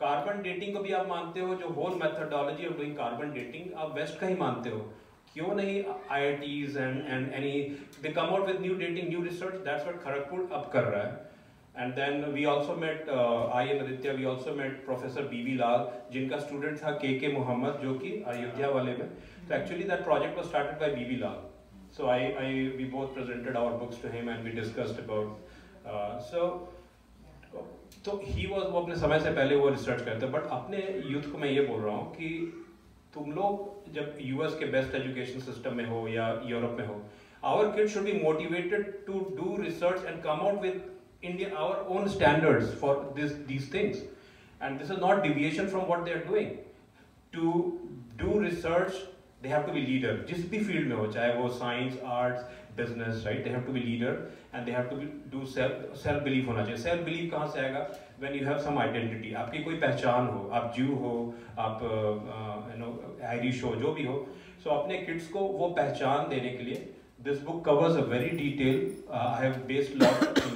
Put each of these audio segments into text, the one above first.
Carbon dating को भी आप मानते हो, जो whole methodology of doing carbon dating आप वेस्ट का ही मानते हो, क्यों नहीं IITs and any they come out with new dating, new research? That's what Kharagpur अब कर रहा है. And then we also met, I and Aditya, we also met Professor B.V. Lal, जिनका student था K.K. Mohammed, जो कि अयोध्या वाले में. So actually that project was started by B.V. Lal. So we both presented our books to him and we discussed about. तो he was, वो अपने समय से पहले वो रिसर्च करते. बट अपने यूथ को मैं ये बोल रहा हूँ कि तुम लोग जब यूएस के बेस्ट एजुकेशन सिस्टम में हो या यूरोप में हो, our kids should be motivated to do research and come out with India our own standards for these things, and this is not deviation from what they are doing. To do research they have to be leader, जिस भी field में हो, चाहे वो science, arts, business, right, they have to be leader and they have to do self belief होना चाहिए. Self belief कहाँ से आएगा? when you have some identity, आपकी कोई पहचान हो, आप ज्यू हो, आप आयरिश हो, जो भी हो, so अपने किड्स को वो पहचान देने के लिए this book covers a very detailed, I have based a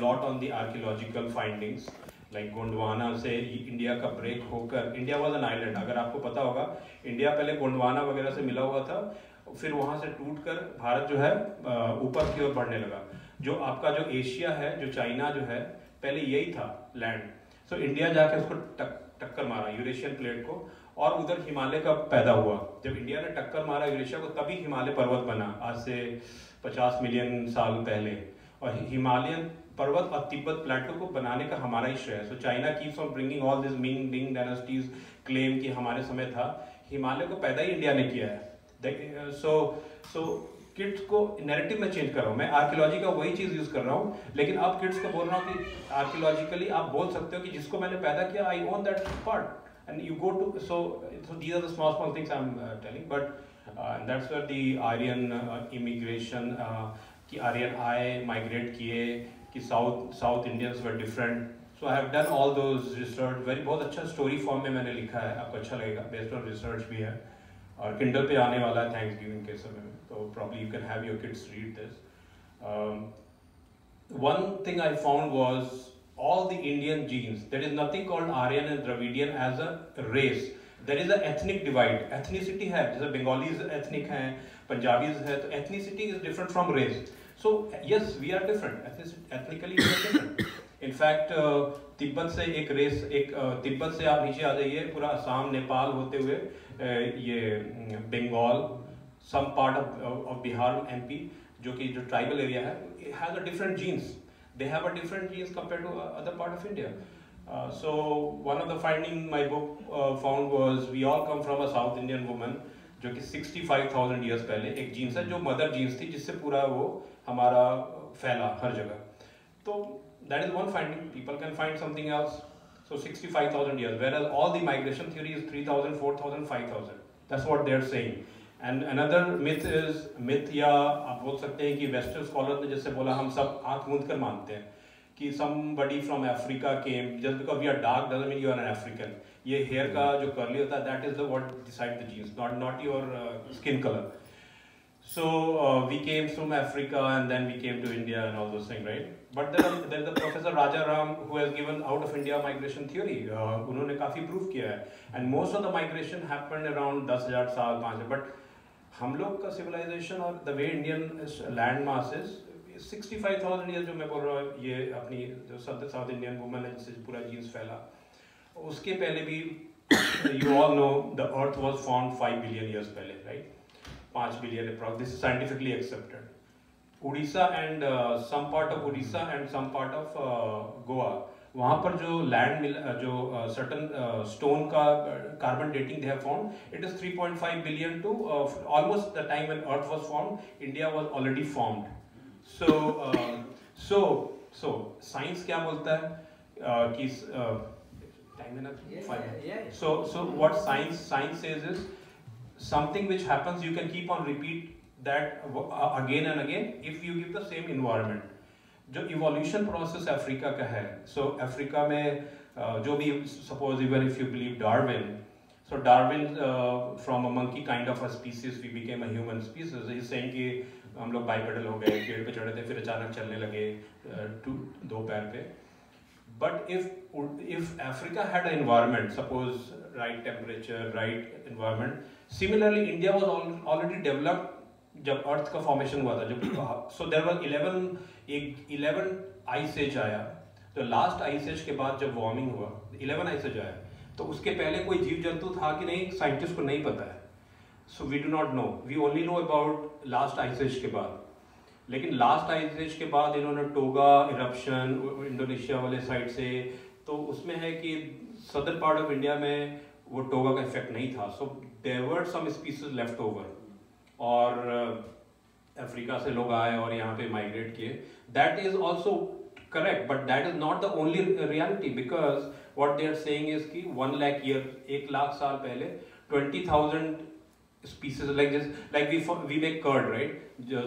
lot on the archaeological findings, like Gondwana से इंडिया का ब्रेक होकर, इंडिया वाज एन आइलैंड, अगर आपको पता होगा, इंडिया पहले गोंडवाना वगैरह से मिला हुआ था, फिर वहाँ से टूटकर भारत जो है ऊपर की ओर बढ़ने लगा. जो आपका जो एशिया है, जो चाइना जो है, पहले यही था लैंड. सो इंडिया जाके उसको टक्कर मारा यूरेशियन प्लेट को, और उधर हिमालय का पैदा हुआ. जब इंडिया ने टक्कर मारा यूरेशिया को, तभी हिमालय पर्वत बना, आज से 50 मिलियन साल पहले. और हिमालयन पर्वत और तिब्बत प्लेटो को बनाने का हमारा ही श्रेय है. So China keeps on bringing all this Ming ding dynasties claim कि हमारे समय था. हिमालय को पैदा ही इंडिया ने किया है. सो किड्स को नैरेटिव में चेंज कर रहा हूँ मैं. आर्कियोलॉजी का वही चीज यूज कर रहा हूँ, लेकिन अब किड्स को बोल रहा हूँ कि आर्कियोलॉजिकली आप बोल सकते हो कि जिसको मैंने पैदा किया, I own that part, and you go to, so these are the small things I'm telling, but that's where the Aryan immigration, कि Aryan आए, migrate किए, कि South Indians were different. So I have done all those research, बहुत अच्छा story form में मैंने लिखा है, आपको अच्छा लगेगा, based on research भी है, और Kindle पे आने वाला है Thanksgiving के समय में, so probably you can have your kids read this. One thing I found was all the Indian genes. There is nothing called Aryan and Dravidian as a race. There is an ethnic divide. Ethnicity है, जैसे Bengalis ethnic हैं, Punjabis है, तो ethnicity is different from race. So yes, we are different. Ethnically we are different. In fact, Tibet से एक race, Tibet से आप नीचे आ जाइए, पूरा असम, नेपाल होते हुए ये Bengal, some part of Bihar, MP, जो कि जो tribal area है, it has a different genes. They have a different genes compared to other part of India. So one of the finding my book found was we all come from a South Indian woman, जो कि 65,000 years पहले एक jeans है, जो mother jeans थी, जिससे पूरा वो हमारा फैला हर जगह. तो that is one finding. People can find something else. So 65,000 years, whereas all the migration theory is 3,000, 4,000, 5,000. That's what they are saying. And another myth is, myth या आप बोल सकते हैं कि वेस्टर्न स्कॉलर ने जैसे बोला, हम सब आंख मूंद कर मानते हैं कि somebody from Africa came, just because we are dark doesn't mean you are an African. ये hair का जो curly होता है, that is the what decide the genes, not your skin color. So we came from Africa and then we came to India and all those things, right? But there is the Professor Raja Ram who has given out of India migration theory. उन्होंने काफी proof किया है. And most of the migration happened around 10,000 साल 5,000. But हम लोग का civilization और the way Indian land mass is 65,000 years, जो मैं बोल रहा हूँ, ये अपनी जो South Indian woman है जिससे पूरा genes फैला, उसके पहले भी you all know the earth was formed 5 billion years पहले, right? 5 billion approx. This is scientifically accepted. Odisha and some part of Odisha and some part of Goa, वहाँ पर जो land जो certain stone का carbon dating they have found, it is 3.5 billion to almost the time when Earth was formed, India was already formed. So science क्या बोलता है कि time है ना 5. So what science says is something which happens, you can keep on repeat that again and again if you give the same environment. जो evolution process Africa का है, so Africa में जो भी suppose even if you believe Darwin, so Darwin from a monkey kind of a species we became a human species. He's saying कि हम लोग bipedal हो गए, पेड़ पे चढ़े थे, फिर अचानक चलने लगे दो पैर पे. But if Africa had an environment, suppose right temperature, right environment, similarly India was already developed जब अर्थ का फॉर्मेशन हुआ था जब so there were 11 ice age आया, तो लास्ट आइस एज के बाद जब वार्मिंग हुआ 11 आइस एज आया, तो उसके पहले कोई जीव जंतु था कि नहीं, साइंटिस्ट को नहीं पता है. So we do not know, we only know about last ice age के बाद. लेकिन लास्ट आइस एज के बाद इन्होंने टोगा इरप्शन इंडोनेशिया वाले साइड से, तो उसमें है कि सदर्न पार्ट ऑफ इंडिया में वो टोगा का इफेक्ट नहीं था. So there were some species left over, और अफ्रीका से लोग आए और यहाँ पे माइग्रेट किए. That is also correct, but that is not the only reality, because what they are saying is कि 1 लाख ईयर, 1 लाख साल पहले 20,000 species like this, like we make curd, right?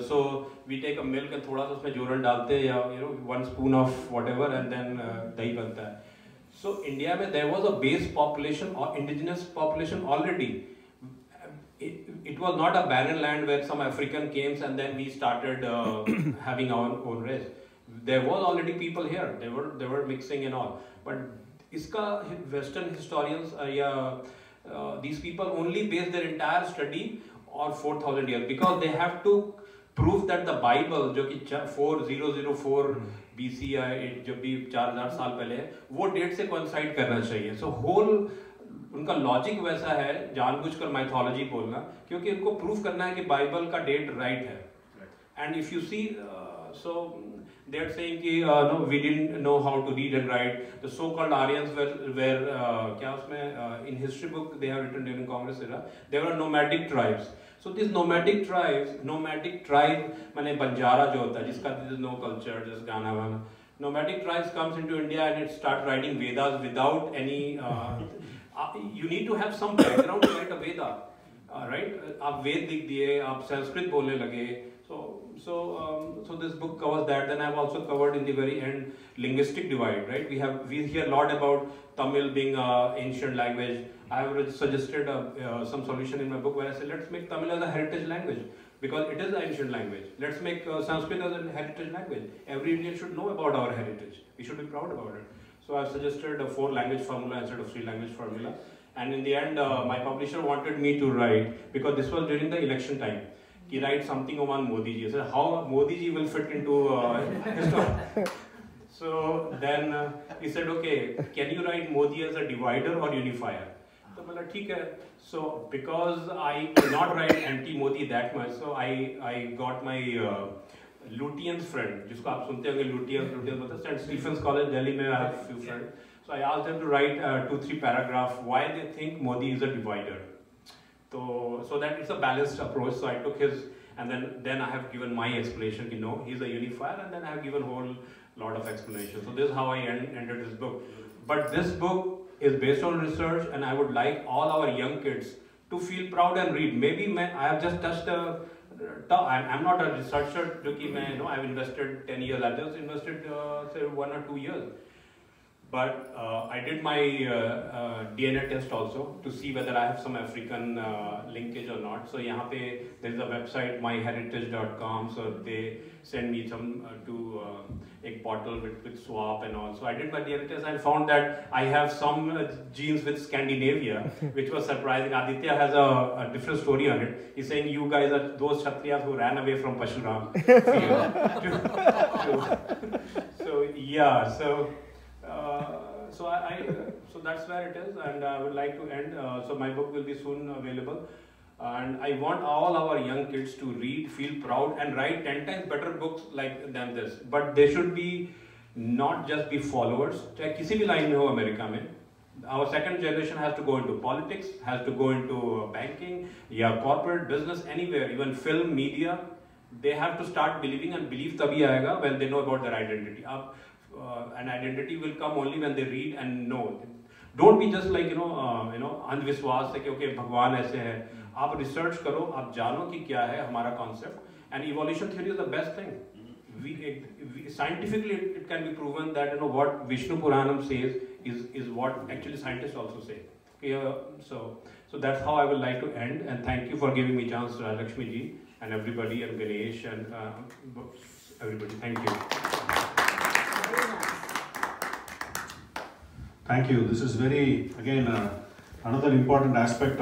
So we take a milk and थोड़ा सा उसमें जोरन डालते हैं, या 1 spoon of whatever, and then दही बनता है. So India में there was a base population or indigenous population already. It was not a barren land where some African came and then we started having our own race. There was already people here. They were mixing and all. But iska Western historians these people only base their entire study on 4,000 years, because they have to prove that the Bible जो कि 4004 BC या जब भी 4000 साल पहले है, वो date से coincide करना चाहिए. So whole उनका लॉजिक वैसा है, जानबूझकर माइथोलॉजी बोलना, क्योंकि उनको प्रूव करना है कि बाइबल का डेट राइट है. And if you see, so they are saying कि no we didn't know how to read and write. The so called Aryans were क्या उसमें in history book they have written during Congress era, there were nomadic tribes. So this nomadic tribe माने बंजारा जो होता है, जिसका this is no culture, just गाना वाना. Nomadic tribes comes into India and it start writing Vedas without any you need to have some background to write a Veda, right? आप वेद लिख दिए, आप संस्कृत बोलने लगे. So this book covers that. Then I've also covered in the very end linguistic divide, right? We hear a lot about Tamil being an ancient language. I have suggested some solution in my book where I said, let's make Tamil as a heritage language, because it is an ancient language. Let's make Sanskrit as a heritage language. Every Indian should know about our heritage. We should be proud about it. So I've suggested a 4-language formula instead of 3-language formula. And in the end, my publisher wanted me to write, because this was during the election time, he write something on Modi ji. I said, how Modi ji will fit into history? So then he said, okay, can you write Modi as a divider or unifier? So I said, okay. So because I cannot write anti-Modi that much, so I got my Lutyens friend, जिसको आप सुनते होंगे, Lutyens मतलब St. Stephen's College Delhi में I have few friends. So I asked them to write 2-3 paragraphs why they think Modi is a divider. So that it's a balanced approach. So I took his, and then I have given my explanation. You know, he's a unifier, and then I have given a whole lot of explanation. So this is how I ended this book. But this book is based on research, and I would like all our young kids to feel proud and read. Maybe I have just touched I'm not a researcher, because I've invested 10 years. I've just invested say 1 or 2 years. But I did my DNA test also to see whether I have some African linkage or not. So यहाँ पे there is a website myheritage.com. So they send me some to a bottle with swab and all. So I did my DNA test and found that I have some genes with Scandinavia, which was surprising. Aditya has a different story on it. He's saying you guys are those Kshatriyas who ran away from Pashuram. So yeah, so that's where it is, and I would like to end. So my book will be soon available, and I want all our young kids to read, feel proud, and write 10 times better books than this. But they should be not just be followers. चाहे किसी भी line में हो America में, our second generation has to go into politics, has to go into banking, yeah, corporate business, anywhere, even film, media. They have to start believing, and belief तभी आएगा when they know about their identity. An identity will come only when they read and know. Don't be just like अंधविश्वास से कि okay भगवान ऐसे है. आप research करो, आप जानो कि क्या है हमारा concept. And evolution theory is the best thing. Scientifically it can be proven that what Vishnu Puranam says is what actually scientists also say. So that's how I would like to end, and thank you for giving me chance, Lakshmi ji, and everybody, and Ganesh, and everybody. Thank you. Thank you. This is very, again, another important aspect of